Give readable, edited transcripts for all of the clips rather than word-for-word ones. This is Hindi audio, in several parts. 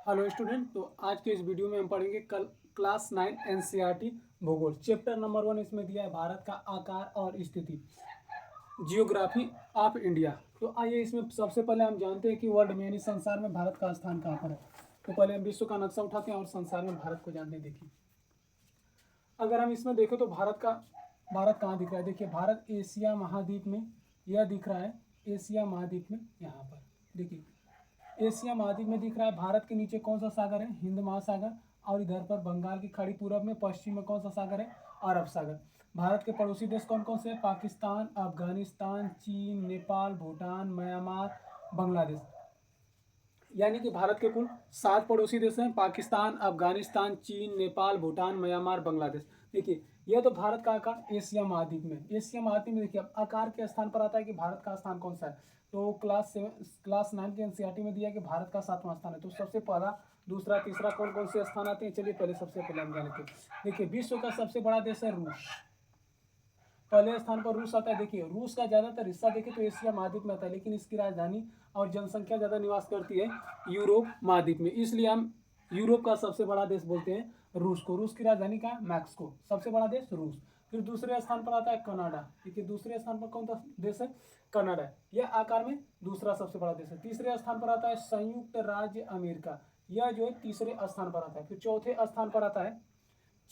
Hello student. तो आज के इस वीडियो में हम पढ़ेंगे कल क्लास 9 एनसीईआरटी भूगोल चैप्टर नंबर 1। इसमें दिया है भारत का आकार और स्थिति, जियोग्राफी ऑफ इंडिया। तो आइए इसमें सबसे पहले हम जानते हैं कि वर्ल्ड में यानी संसार में भारत का स्थान कहाँ पर है। तो पहले हम विश्व का नक्शा उठाते हैं और संसार में भारत को जानते हैं। देखिए, अगर हम इसमें देखें तो भारत कहाँ दिख रहा है। देखिए, भारत एशिया महाद्वीप में यह दिख रहा है। एशिया महाद्वीप में यहाँ पर देखिए, एशिया महाद्वीप में दिख रहा है। भारत के नीचे कौन सा सागर है? हिंद महासागर। और इधर पर बंगाल की खाड़ी। पूरब में पश्चिम में कौन सा सागर है? अरब सागर। भारत के पड़ोसी देश कौन कौन से हैं? पाकिस्तान, अफगानिस्तान, चीन, नेपाल, भूटान, म्यांमार, बांग्लादेश। यानी कि भारत के कुल 7 पड़ोसी देश हैं: पाकिस्तान, अफगानिस्तान, चीन, नेपाल, भूटान, म्यांमार, बांग्लादेश। देखिए, यह तो भारत का आकार एशिया महाद्वीप में। एशिया महाद्वीप में देखिए, अब आकार के स्थान पर आता है कि भारत का स्थान कौन सा है। तो क्लास 9 के एनसीईआरटी में दिया कि भारत का 7वां स्थान है। तो सबसे पहला, दूसरा, तीसरा कौन कौन से स्थान आते हैं? चलिए पहले सबसे पहले हम जान लेते हैं। देखिए, विश्व का सबसे बड़ा देश है रूस। पहले स्थान पर रूस आता है। देखिए, रूस का ज्यादातर हिस्सा देखिए तो एशिया महाद्वीप में आता है, लेकिन इसकी राजधानी और जनसंख्या ज्यादा निवास करती है यूरोप महाद्वीप में। इसलिए हम यूरोप का सबसे बड़ा देश बोलते हैं रूस को। रूस की राजधानी का मैक्सिको। सबसे बड़ा देश रूस। फिर दूसरे स्थान पर आता है कनाडा। देखिए, दूसरे स्थान पर कौन सा देश है? कनाडा। यह आकार में दूसरा सबसे बड़ा देश है। तीसरे स्थान पर आता है संयुक्त राज्य अमेरिका। यह जो है तीसरे स्थान पर आता है। फिर चौथे स्थान पर आता है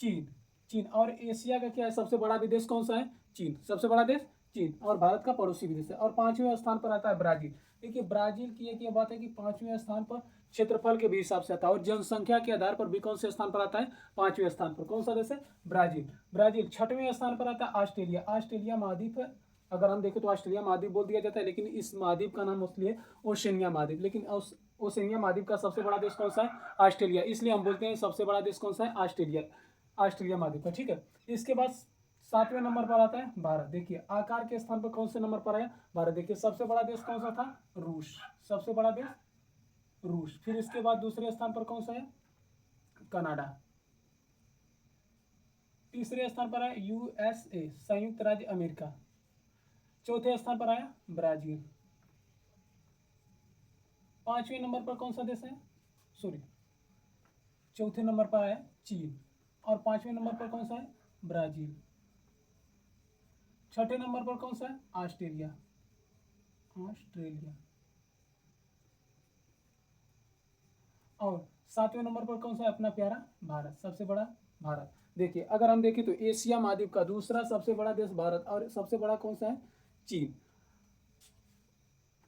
चीन। चीन और एशिया का क्या है? सबसे बड़ा विदेश कौन सा है? चीन। सबसे बड़ा देश चीन और भारत का पड़ोसी विदेश है। और 5वें स्थान पर आता है ब्राजील। देखिए, ब्राजील की एक ये बात है कि 5वें स्थान पर क्षेत्रफल के भी हिसाब से आता है और जनसंख्या के आधार पर भी कौन से स्थान पर आता है? 5वें स्थान पर। कौन सा देश है? ब्राजील। ब्राजील। 6वें स्थान पर आता है ऑस्ट्रेलिया। ऑस्ट्रेलिया महाद्वीप है। अगर हम देखें तो ऑस्ट्रेलिया महाद्वीप बोल दिया जाता है, लेकिन इस महाद्वीप का नाम मोस्टली है ओशनिया महाद्वीप। लेकिन ओशनिया महाद्वीप का सबसे बड़ा देश कौन सा है? ऑस्ट्रेलिया। इसलिए हम बोलते हैं सबसे बड़ा देश कौन सा है? ऑस्ट्रेलिया। ऑस्ट्रेलिया महाद्वीप का। ठीक है। इसके बाद 7वें नंबर पर आता है भारत। देखिए, आकार के स्थान पर कौन से नंबर पर है? भारत। देखिए, सबसे बड़ा देश कौन सा था? रूस। सबसे बड़ा देश रूस। फिर इसके बाद दूसरे स्थान पर कौन सा है? कनाडा। तीसरे स्थान पर है यूएसए, संयुक्त राज्य अमेरिका। चौथे स्थान पर आया ब्राजील। 5वें नंबर पर कौन सा देश है? सॉरी, चौथे नंबर पर आया चीन। और 5वें नंबर पर कौन सा है? ब्राजील। 6ठे नंबर पर कौन सा है? ऑस्ट्रेलिया। ऑस्ट्रेलिया। और 7वें नंबर पर कौन सा है? अपना प्यारा भारत। सबसे बड़ा भारत। देखिए, अगर हम देखें तो एशिया महाद्वीप का दूसरा सबसे बड़ा देश भारत और सबसे बड़ा कौन सा है? चीन।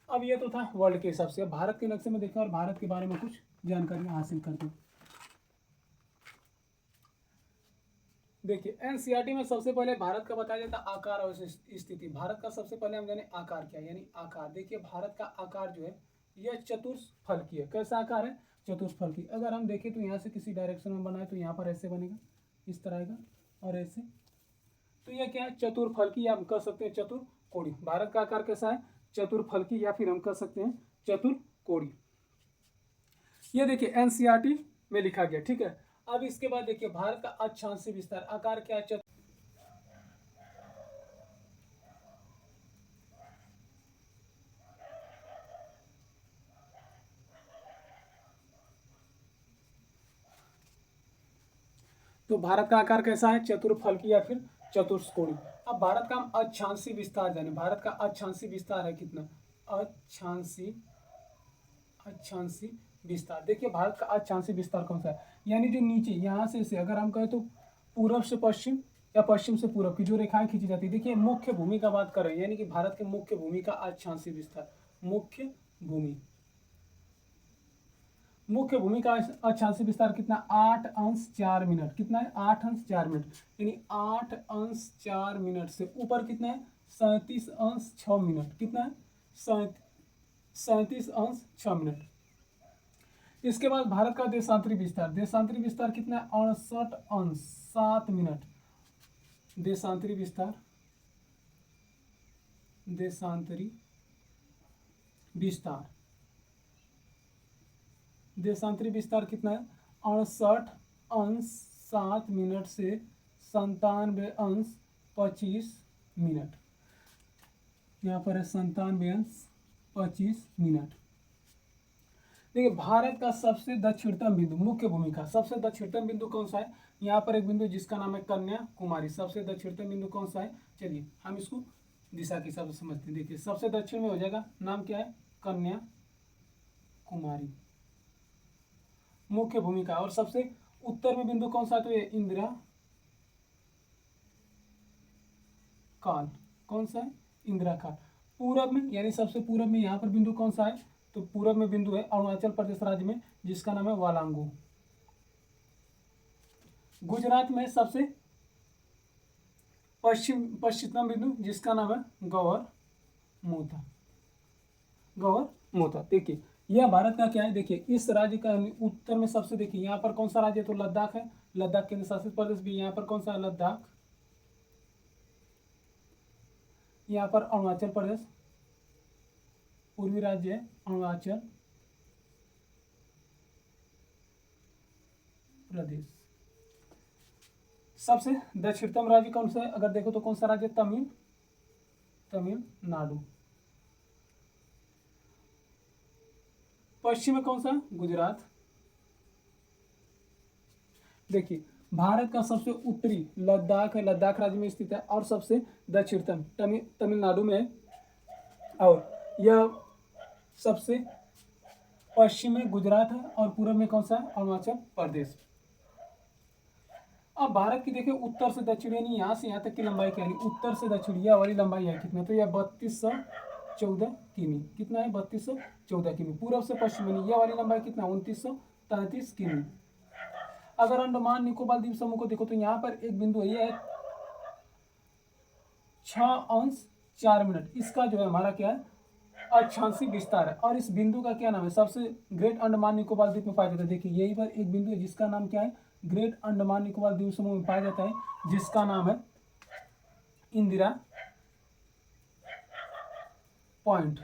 अब ये तो था वर्ल्ड के हिसाब से। भारत के नक्शे में देखें और भारत के बारे में कुछ जानकारी हासिल करते हैं। देखिए, एनसीईआरटी में सबसे पहले भारत का बताया जाता है आकार और स्थिति। भारत का सबसे पहले हम जाने आकार क्या है, यानी आकार। देखिए, भारत का आकार जो है यह चतुष्फलकीय है। कैसा आकार है? चतुष्फलकीय। अगर हम देखें तो यहाँ से किसी डायरेक्शन में बनाए तो यहाँ पर ऐसे बनेगा, इस तरह का, और ऐसे। तो यह क्या है? चतुर्फलकीय, या हम कह सकते हैं चतुर्कोणीय। भारत का आकार कैसा है? चतुर्फलकीय, या फिर हम कह सकते हैं चतुर्कोणीय। ये देखिए एनसीईआरटी में लिखा गया। ठीक है। अब इसके बाद देखिए, भारत का अक्षांशीय विस्तार आकार क्या है? तो भारत का आकार कैसा है? चतुर्फलकीय या फिर चतुष्कोणीय। अब भारत का हम अक्षांशीय विस्तार जाने। भारत का अक्षांशीय विस्तार है कितना? अक्षांशीय विस्तार। देखिए, भारत का अक्षांशीय विस्तार कौन सा है? यानी जो नीचे यहाँ से अगर हम कहें तो पूरब से पश्चिम या पश्चिम से पूरब की जो रेखाएं खींची जाती है। देखिए, मुख्य भूमि का बात कर रहे हैं, यानी कि भारत के मुख्य भूमि का अक्षांशीय विस्तार। मुख्य भूमि का अक्षांशीय विस्तार कितना? 8 अंश 4 मिनट। कितना है? 8 अंश 4 मिनट। यानी 8 अंश 4 मिनट से ऊपर कितना है? 37 अंश 6 मिनट। कितना है? 37 अंश 6 मिनट। इसके बाद भारत का देशांतरी विस्तार। देशांतरी विस्तार कितना है? 68 अंश 7 मिनट। देशांतरी विस्तार देशांतरी विस्तार कितना है? 68 अंश 7 मिनट से 97 अंश 25 मिनट। यहाँ पर है 97 अंश 25 मिनट। देखिए भारत का सबसे दक्षिणतम बिंदु, मुख्य भूमिका, सबसे दक्षिणतम बिंदु कौन सा है? यहाँ पर एक बिंदु जिसका नाम है कन्याकुमारी। सबसे दक्षिणतम बिंदु कौन सा है? चलिए हम इसको दिशा के हिसाब से समझते हैं। देखिए सबसे दक्षिण में हो जाएगा, नाम क्या है? कन्याकुमारी, मुख्य भूमिका। और सबसे उत्तर में बिंदु कौन सा है? तो ये इंदिरा काल। कौन सा है? इंदिरा काल। पूरब में, यानी सबसे पूरब में यहाँ पर बिंदु कौन सा है? तो पूरब में बिंदु है अरुणाचल प्रदेश राज्य में, जिसका नाम है वालांगू। गुजरात में सबसे पश्चिमतम बिंदु, जिसका नाम है गौरमोथा। गौरमोथा। देखिए यह भारत का क्या है? देखिए इस राज्य का उत्तर में सबसे, देखिए यहाँ पर कौन सा राज्य है? तो लद्दाख है। लद्दाख केंद्र शासित प्रदेश भी। यहाँ पर कौन सा है? लद्दाख। यहाँ पर अरुणाचल प्रदेश, पूर्वी राज्य है अरुणाचल प्रदेश। सबसे दक्षिणतम राज्य कौन सा है? अगर देखो तो कौन सा राज्य? तमिलनाडु। पश्चिम में कौन सा? गुजरात। देखिए भारत का सबसे उत्तरी लद्दाख है, लद्दाख राज्य में स्थित है। और सबसे दक्षिणतम तमिलनाडु में है। और यह सबसे पश्चिम में गुजरात है। और पूर्व में कौन सा है? अरुणाचल प्रदेश। अब भारत की देखिए उत्तर से दक्षिण, यानी यहाँ से यहाँ तक की लंबाई क्या है? उत्तर से दक्षिण यह वाली लंबाई है कितना? तो यह 3214 किमी। कितना है? 3214 किमी। पूर्व से पश्चिम, यानी यह वाली लंबाई कितना? 2933 किमी। अगर अंडमान निकोबार द्वीप समूह को देखो तो यहाँ पर एक बिंदु है, यह है 6°4'। इसका जो है हमारा क्या है? अक्षांशीय विस्तार है। और इस बिंदु का क्या नाम है? सबसे ग्रेट अंडमान निकोबार द्वीप में पाया जाता है। देखिए यही पर एक बिंदु है जिसका नाम क्या है? ग्रेट अंडमान निकोबार द्वीप समूह में पाया जाता है, जिसका नाम है इंदिरा पॉइंट।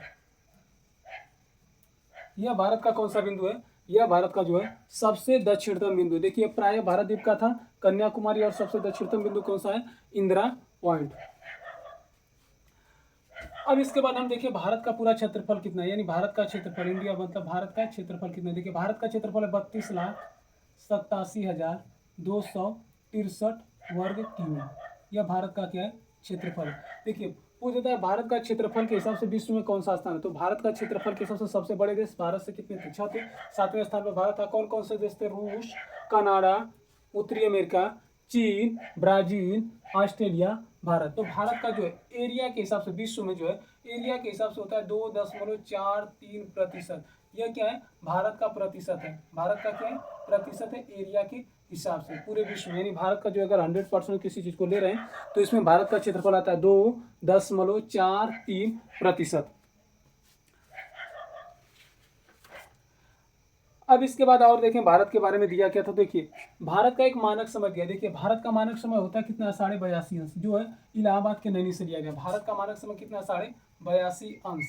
यह भारत का कौन सा बिंदु है? यह भारत का जो है सबसे दक्षिणतम बिंदु। देखिए प्राय भारत द्वीप का था कन्याकुमारी, और सबसे दक्षिणतम बिंदु कौन सा है? इंदिरा पॉइंट। अब इसके बाद हम देखिए भारत का पूरा क्षेत्रफल कितना है, यानी भारत का क्षेत्रफल, इंडिया मतलब भारत का क्षेत्रफल कितना है? देखिए भारत का क्षेत्रफल है 32,87,263 वर्ग किमी। यह भारत का क्या है? क्षेत्रफल। देखिए पूछ जाता है भारत का क्षेत्रफल के हिसाब से विश्व में कौन सा स्थान है? तो भारत का क्षेत्रफल के हिसाब से सबसे बड़े देश भारत से कितने थे? 6 थे। 7वें स्थान पर भारत था। कौन कौन से देश थे? रूस, कनाडा, उत्तरी अमेरिका, चीन, ब्राजील, ऑस्ट्रेलिया, भारत। तो भारत का जो है एरिया के हिसाब से विश्व में जो है एरिया के हिसाब से होता है 2.43%। यह क्या है? भारत का प्रतिशत है। भारत का क्या है? प्रतिशत है एरिया के हिसाब से पूरे विश्व में। यानी भारत का जो अगर 100% किसी चीज को ले रहे हैं तो इसमें भारत का क्षेत्रफल आता है 2.43%। अब इसके बाद और देखें भारत के बारे में दिया क्या था। देखिए भारत का एक मानक समय दिया। देखिए भारत का मानक समय होता है कितना? 82.5 अंश, जो है इलाहाबाद के नैनी से लिया गया। भारत का मानक समय कितना? 82.5 अंश,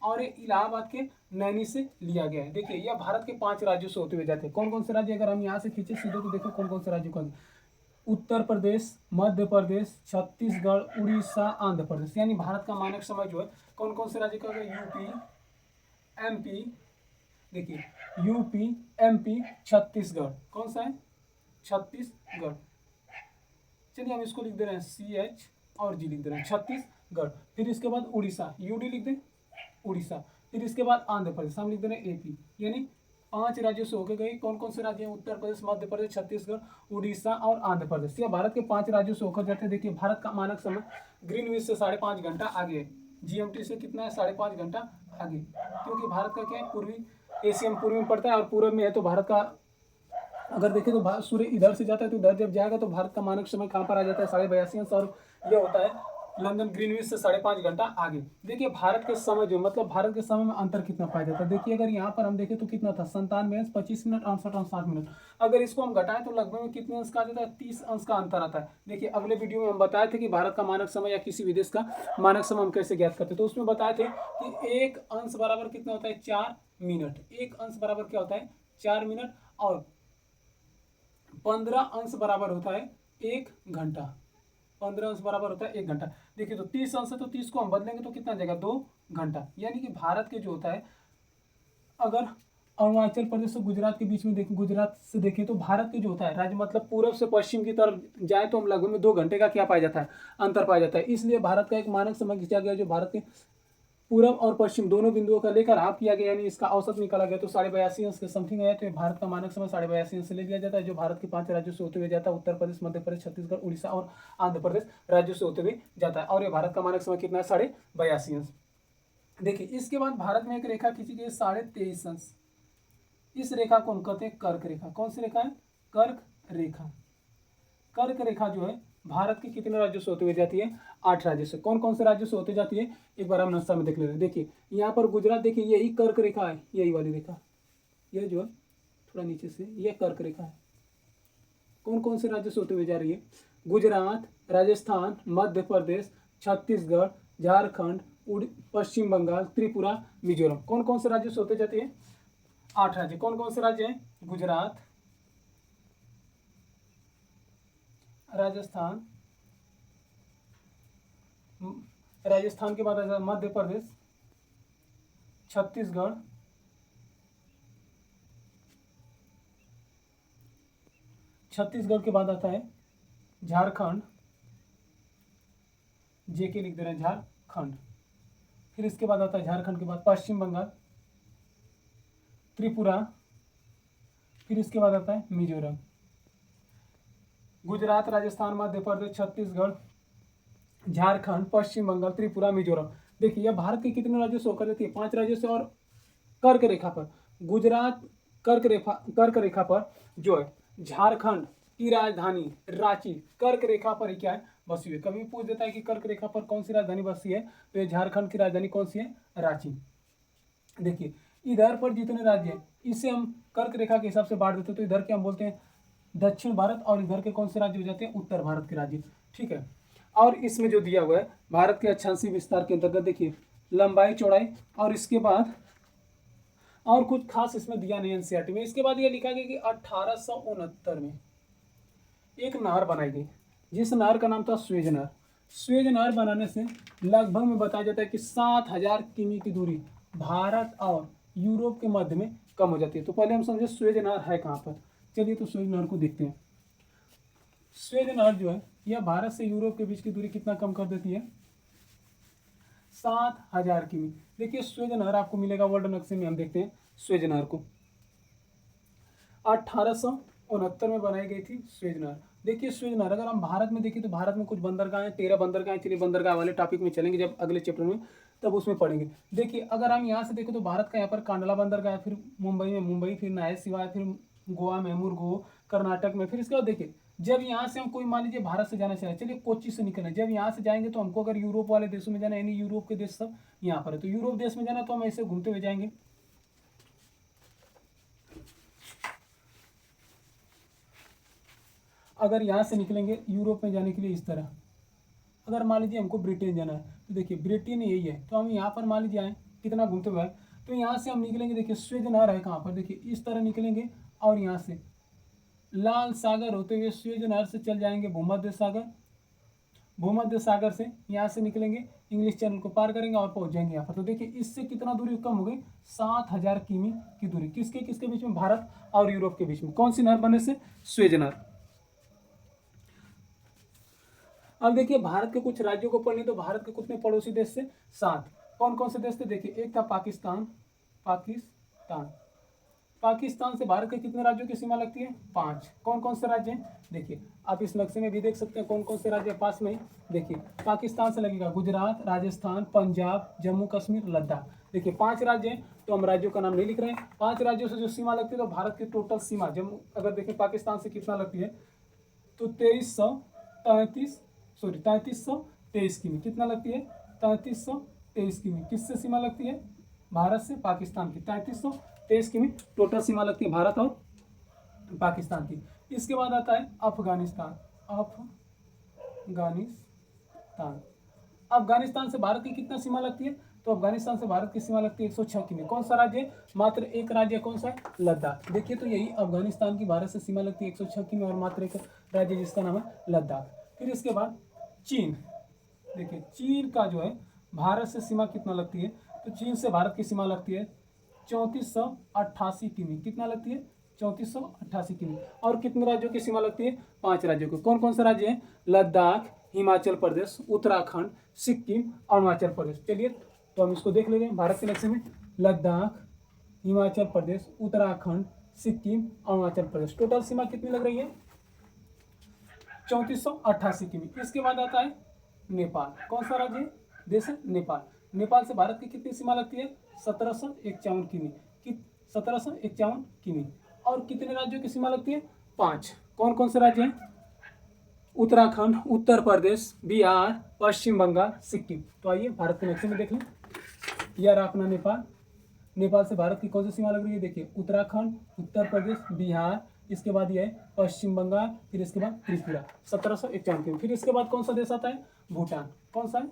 और ये इलाहाबाद के नैनी से लिया गया है। देखिए यह भारत के 5 राज्यों से होते हुए जाते हैं। कौन कौन से राज्य? अगर हम यहाँ से खींचे सीधे तो देखो कौन कौन से राज्यों का? उत्तर प्रदेश, मध्य प्रदेश, छत्तीसगढ़, उड़ीसा, आंध्र प्रदेश। यानी भारत का मानक समय जो है कौन कौन से राज्य का? यूपी, एमपी, देखिए यूपी, एमपी, छत्तीसगढ़। कौन सा है? छत्तीसगढ़। चलिए हम इसको लिख दे रहे हैं CH और G लिख दे रहे हैं, छत्तीसगढ़। फिर इसके बाद उड़ीसा, UD लिख दें, उड़ीसा। फिर इसके बाद आंध्र प्रदेश हम लिख दे रहे हैं AP। यानी 5 राज्यों से होके गए। कौन कौन से राज्य हैं? उत्तर प्रदेश, मध्य प्रदेश, छत्तीसगढ़, उड़ीसा और आंध्र प्रदेश। यह भारत के 5 राज्यों से होकर जाते हैं। देखिए भारत का मानक समय ग्रीनविच से 5.5 घंटा आगे है। GMT से कितना है? 5.5 घंटा आगे, क्योंकि भारत का क्या है? पूर्वी एशिया में पूर्व में पड़ता है और पूर्व में है। तो भारत का अगर देखें तो सूर्य इधर से जाता है, तो इधर जब जाएगा तो भारत का मानक समय कहाँ पर आ जाता है? 82.5 अंश, और यह होता है लंदन ग्रीनविच से 5.5 घंटा आगे। देखिए भारत के समय जो मतलब भारत के समय में अंतर कितना पाया जाता है? देखिए अगर यहाँ पर हम देखें तो कितना था? 97 अंश, 25 मिनट, 68 अंश, 60 मिनट। अगर इसको हम घटाएं तो लगभग में कितने अंश का आ जाता है? 30 अंश का अंतर आता है। देखिए अगले वीडियो में हम बताए थे कि भारत का मानक समय या किसी भी देश का मानक समय हम कैसे ज्ञात करते, तो उसमें बताए थे कि 1 अंश बराबर कितना होता है? 4 मिनट। 1 अंश बराबर क्या होता है? 4 मिनट। और 15 अंश बराबर होता है 1 घंटा। 15 अंश बराबर होता है 1 घंटा। देखिए तो 30 अंश है, तो 30 को हम बदलेंगे तो कितना आ जाएगा? 2 घंटा। यानी कि भारत के जो होता है, अगर अरुणाचल प्रदेश और गुजरात के बीच में देखें, गुजरात से देखें तो भारत के जो होता है राज्य मतलब पूर्व से पश्चिम की तरफ जाए तो हम लगभग में 2 घंटे का क्या पाया जाता है, अंतर पाया जाता है। इसलिए भारत का एक मानक समय खींचा गया जो भारत के पूर्व और पश्चिम दोनों बिंदुओं का लेकर हाफ किया गया, यानी इसका औसत निकाला गया तो 82.5 अंश के समथिंग आया। तो भारत का मानक समय 82.5 अंश से ले लिया जाता है, जो भारत के 5 राज्यों से होते हुए जाता है, उत्तर प्रदेश, मध्य प्रदेश, छत्तीसगढ़, उड़ीसा और आंध्र प्रदेश राज्यों से होते हुए जाता है। और ये भारत का मानक समय कितना है, 82.5 अंश। देखिए इसके बाद भारत में एक रेखा खींची गई 23.5 अंश। इस रेखा को हम कहते हैं कर्क रेखा। कौन सी रेखा है, कर्क रेखा। कर्क रेखा जो है भारत के कितने राज्यों से होते हुए जाती है, 8 राज्यों से। कौन कौन से राज्यों से होते जाती है, एक बार हम नक्शा में देख लेते हैं। देखिए यहाँ पर गुजरात, देखिए यही कर्क रेखा है, यही वाली रेखा, यह जो है थोड़ा नीचे से, यह कर्क रेखा है। कौन कौन से राज्यों से होते हुए जा रही है, गुजरात, राजस्थान, मध्य प्रदेश, छत्तीसगढ़, झारखंड, पश्चिम बंगाल, त्रिपुरा, मिजोरम। कौन कौन से राज्यों से होते जाती है, 8 राज्य। कौन कौन से राज्य हैं, गुजरात, राजस्थान, राजस्थान के बाद आता है मध्य प्रदेश, छत्तीसगढ़, छत्तीसगढ़ के बाद आता है झारखंड, जेके लिख दे रहे हैं झारखंड। फिर इसके बाद आता है झारखंड के बाद पश्चिम बंगाल, त्रिपुरा, फिर इसके बाद आता है मिजोरम। गुजरात, राजस्थान, मध्य प्रदेश, छत्तीसगढ़, झारखंड, पश्चिम बंगाल, त्रिपुरा, मिजोरम। देखिए यह भारत के कितने राज्यों से होकर जाती है, 5 राज्यों से। और कर्क रेखा पर गुजरात, कर्क रेखा पर जो है झारखंड की राजधानी रांची कर्क रेखा पर ही क्या है, बसी हुई है। कभी पूछ देता है कि कर्क रेखा पर कौन सी राजधानी बसी है, तो ये झारखंड की राजधानी कौन सी है, रांची। देखिए इधर पर जितने राज्य हैं इसे हम कर्क रेखा के हिसाब से बांट देते हैं, तो इधर के हम बोलते हैं दक्षिण भारत, और इधर के कौन से राज्य हो जाते हैं, उत्तर भारत के राज्य। ठीक है। और इसमें जो दिया हुआ है भारत के अक्षांशीय विस्तार के अंतर्गत, देखिए लंबाई, चौड़ाई, और इसके बाद और कुछ खास इसमें दिया नहीं एनसीईआरटी में। इसके बाद ये लिखा गया कि 1869 में एक नहर बनाई गई, जिस नहर का नाम था स्वेज नहर। स्वेज नहर बनाने से लगभग में बताया जाता है कि 7000 किमी की दूरी भारत और यूरोप के मध्य में कम हो जाती है। तो पहले हम समझे स्वेज नहर है कहाँ पर, चलिए तो स्वेज नहर को देखते हैं। स्वेज नहर जो है यह भारत से यूरोप के बीच की दूरी कितना कम कर देती है, 7000 किमी। देखिए स्वेज नहर आपको मिलेगा वर्ल्ड नक्शे में, हम देखते हैं स्वेज नहर को। 1869 में बनाई गई थी स्वेज नहर। देखिए स्वेज नहर अगर हम भारत में देखें तो भारत में कुछ बंदरगाह हैं, 13 बंदरगाह। चलिए बंदरगाह वाले टॉपिक में चलेंगे जब अगले चैप्टर में, तब उसमें पढ़ेंगे। देखिए अगर हम यहाँ से देखें तो भारत का यहाँ पर कांडला बंदरगाह है, फिर मुंबई में मुंबई, फिर नाय शिवाय, फिर गोवा में मुरगो, कर्नाटक में। फिर इसके बाद देखिए जब यहाँ से हम कोई मान लीजिए भारत से जाना चाहिए, चलिए कोच्चि से निकलना है, जब यहाँ से जाएंगे तो हमको अगर यूरोप वाले देशों में जाना है, यानी यूरोप के देश सब यहाँ पर है, तो यूरोप देश में जाना तो हम ऐसे घूमते हुए जाएंगे। अगर यहाँ से निकलेंगे यूरोप में जाने के लिए इस तरह, अगर मान लीजिए हमको ब्रिटेन जाना है तो देखिए ब्रिटेन यही है, तो हम यहाँ पर मान लीजिए आए, कितना घूमते हुए आए, तो यहाँ से हम निकलेंगे। देखिए स्वेज नहर है कहाँ पर, देखिए इस तरह निकलेंगे और यहाँ से लाल सागर होते हुए स्वेज नहर से चल जाएंगे भूमध्य सागर। भूमध्य सागर से यहाँ से निकलेंगे, इंग्लिश चैनल को पार करेंगे और पहुंच जाएंगे यहाँ पर। तो देखिए इससे कितना दूरी कम हो गई, 7000 किमी की दूरी। किसके किसके बीच में, भारत और यूरोप के बीच में। कौन सी नहर बनने से, स्वेज नहर। अब देखिए भारत के कुछ राज्यों को पढ़ने, तो भारत के कितने पड़ोसी देश से, 7। कौन कौन से देश थे, देखिए एक था पाकिस्तान, पाकिस्तान से भारत के कितने राज्यों की सीमा लगती है, 5। कौन कौन से राज्य हैं, देखिए आप इस नक्शे में भी देख सकते हैं कौन कौन से राज्य पास में। देखिए पाकिस्तान से लगेगा गुजरात, राजस्थान, पंजाब, जम्मू कश्मीर, लद्दाख। देखिए 5 राज्य हैं, तो हम राज्यों का नाम नहीं लिख रहे हैं। 5 राज्यों से जो सीमा लगती है, तो भारत की टोटल सीमा जम्मू अगर देखें पाकिस्तान से कितना लगती है, तो 3323 किमी। कितना लगती है, 3323 किमी। किससे सीमा लगती है, भारत से पाकिस्तान की 3323 किमी टोटल सीमा लगती है भारत और पाकिस्तान की। इसके बाद आता है अफगानिस्तान। अफगानिस्तान से भारत की कितना सीमा लगती है, तो अफगानिस्तान से भारत की सीमा लगती है 106 किमी। कौन सा राज्य है, मात्र एक राज्य, कौन सा है, लद्दाख। देखिए तो यही अफगानिस्तान की भारत से सीमा लगती है 106 किमी, और मात्र एक राज्य जिसका नाम है लद्दाख। फिर इसके बाद चीन। देखिए चीन का जो है भारत से सीमा कितना लगती है, तो चीन से भारत की सीमा लगती है 3488 किमी। कितना लगती है? 3488 किमी। और कितने राज्यों की सीमा लगती है? 5 राज्यों को। कौन कौन से राज्य हैं? लद्दाख, हिमाचल प्रदेश, उत्तराखंड, सिक्किम, अरुणाचल प्रदेश। चलिए तो हम इसको देख ले रहे हैं भारत के नक्शे में। लद्दाख, हिमाचल प्रदेश, उत्तराखंड, सिक्किम, अरुणाचल प्रदेश। टोटल सीमा कितनी लग रही है? 3488 किमी। इसके बाद आता है नेपाल। कौन सा राज्य है? देश है नेपाल। नेपाल से भारत की कितनी सीमा लगती है? 1751 किमी। 1751 किमी। और कितने राज्यों की सीमा लगती है? 5। कौन कौन से राज्य हैं? उत्तराखंड, उत्तर प्रदेश, बिहार, पश्चिम बंगाल, सिक्किम। तो आइए भारत के नक्शे में देख लें। यह रहा अपना नेपाल। नेपाल से भारत की कौन सी सीमा लग रही है? देखिए, उत्तराखंड, उत्तर प्रदेश, बिहार, इसके बाद ये है पश्चिम बंगाल, फिर इसके बाद त्रिपुरा। 1751 किमी। फिर इसके बाद कौन सा देश आता है? भूटान। कौन सा है?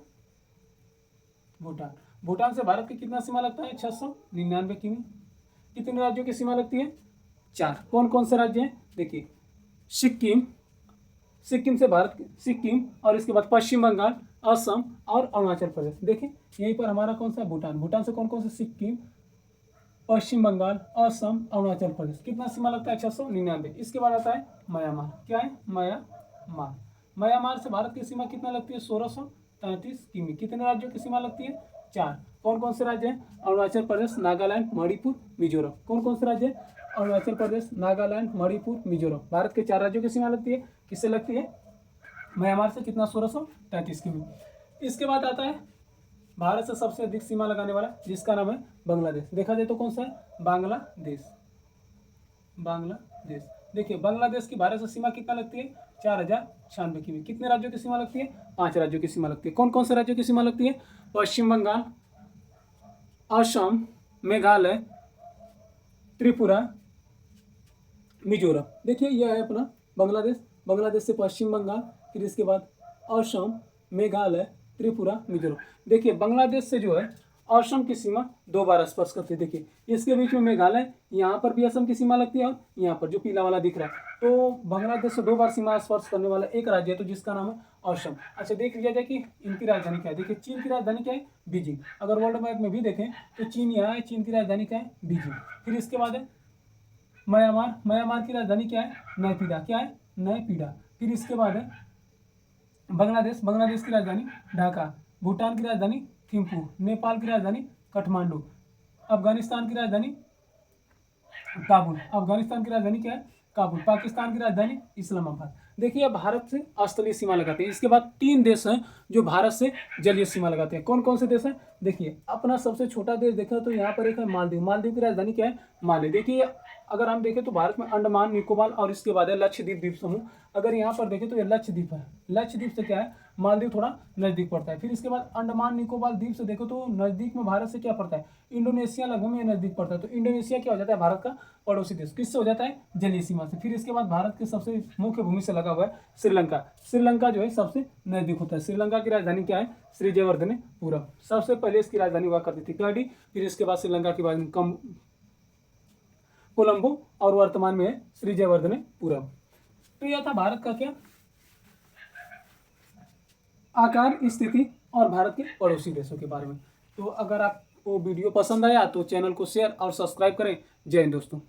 भूटान। भूटान से भारत की कितना सीमा लगता है? 699 किमी। कितने राज्यों की सीमा लगती है? 4। कौन कौन से राज्य हैं? देखिए, सिक्किम, सिक्किम से भारत, सिक्किम, और इसके बाद पश्चिम बंगाल, असम और अरुणाचल प्रदेश। देखिए यहीं पर हमारा कौन सा? भूटान। भूटान से कौन कौन से? सिक्किम, पश्चिम बंगाल, असम, अरुणाचल प्रदेश। कितना सीमा लगता है? 699। इसके बाद आता है म्यांमार। क्या है? म्यांमार। म्यांमार से भारत की सीमा कितना लगती है? 1633 किमी। कितने राज्यों की सीमा लगती है? 4। कौन कौन से राज्य हैं? अरुणाचल प्रदेश, नागालैंड, मणिपुर, मिजोरम। कौन कौन से राज्य हैं? अरुणाचल प्रदेश, नागालैंड, मणिपुर, मिजोरम। भारत के 4 राज्यों की सीमा लगती है। किससे लगती है? म्यांमार से। कितना? 1633 किमी। इसके बाद आता है भारत से सबसे अधिक सीमा लगाने वाला, जिसका नाम है बांग्लादेश। देखा जाए तो कौन सा है? बांग्लादेश। बांग्लादेश। देखिए, बांग्लादेश की भारत से सीमा कितना लगती है? 4096 किमी। कितने राज्यों की सीमा लगती है? 5 राज्यों की सीमा लगती है। कौन कौन से राज्यों की सीमा लगती है? पश्चिम बंगाल, असम, मेघालय, त्रिपुरा, मिजोरम। देखिए यह है अपना बांग्लादेश। बांग्लादेश से पश्चिम बंगाल, फिर इसके बाद असम, मेघालय, त्रिपुरा, मिजोरम। देखिए बांग्लादेश से जो है असम की सीमा 2 बार स्पर्श करती है। देखिए इसके बीच में मेघालय, यहाँ पर भी असम की सीमा लगती है, और यहाँ पर जो पीला वाला दिख रहा है, तो बांग्लादेश से 2 बार सीमा स्पर्श करने वाला एक राज्य है, तो जिसका नाम है असम। अच्छा, देख लिया जाए कि इनकी राजधानी क्या है। देखिए चीन की राजधानी क्या है? बीजिंग। अगर वर्ल्ड मैप में भी देखें तो चीन यहाँ है, चीन की राजधानी क्या है? बीजिंग। फिर इसके बाद है म्यांमार। म्यांमार की राजधानी क्या है? नयपीडा। क्या है? नयपीडा। फिर इसके बाद है बांग्लादेश। बांग्लादेश की राजधानी ढाका। भूटान की राजधानी थिम्पू। नेपाल की राजधानी काठमांडू। अफगानिस्तान की राजधानी काबुल। अफगानिस्तान की राजधानी क्या है? काबुल। पाकिस्तान की राजधानी इस्लामाबाद। देखिए भारत से स्थलीय सीमा लगाते हैं। इसके बाद 3 देश हैं जो भारत से जलीय सीमा लगाते हैं। कौन कौन से देश हैं? देखिए अपना सबसे छोटा देश देखा तो यहाँ पर एक है मालदीव। मालदीव की राजधानी क्या है? माले। देखिए अगर हम देखें तो भारत में अंडमान निकोबार और इसके बाद है लक्षद्वीप द्वीप समूह। अगर यहाँ पर देखें तो ये लक्षद्वीप है। लक्षद्वीप से क्या है? मालदीव थोड़ा नजदीक पड़ता है। फिर इसके बाद अंडमान निकोबार द्वीप से देखो तो नजदीक में भारत से क्या पड़ता है? इंडोनेशिया लगभग में नजदीक पड़ता है। तो इंडोनेशिया क्या हो जाता है? भारत का पड़ोसी देश। किससे हो जाता है? जलीय सीमा से। फिर इसके बाद भारत के सबसे मुख्य भूमि से लगा हुआ है श्रीलंका। श्रीलंका जो है सबसे नजदीक होता है। श्रीलंका की राजधानी क्या है? श्री जयवर्धनेपुरम। सबसे पहले इसकी राजधानी हुआ करती थी काडी, फिर इसके बाद श्रीलंका की राजधानी कोलंबो, और वर्तमान में है श्री जयवर्धनेपुरम। तो यह था भारत का क्या आकार, स्थिति और भारत के पड़ोसी देशों के बारे में। तो अगर आपको वीडियो पसंद आया तो चैनल को शेयर और सब्सक्राइब करें। जय हिंद दोस्तों।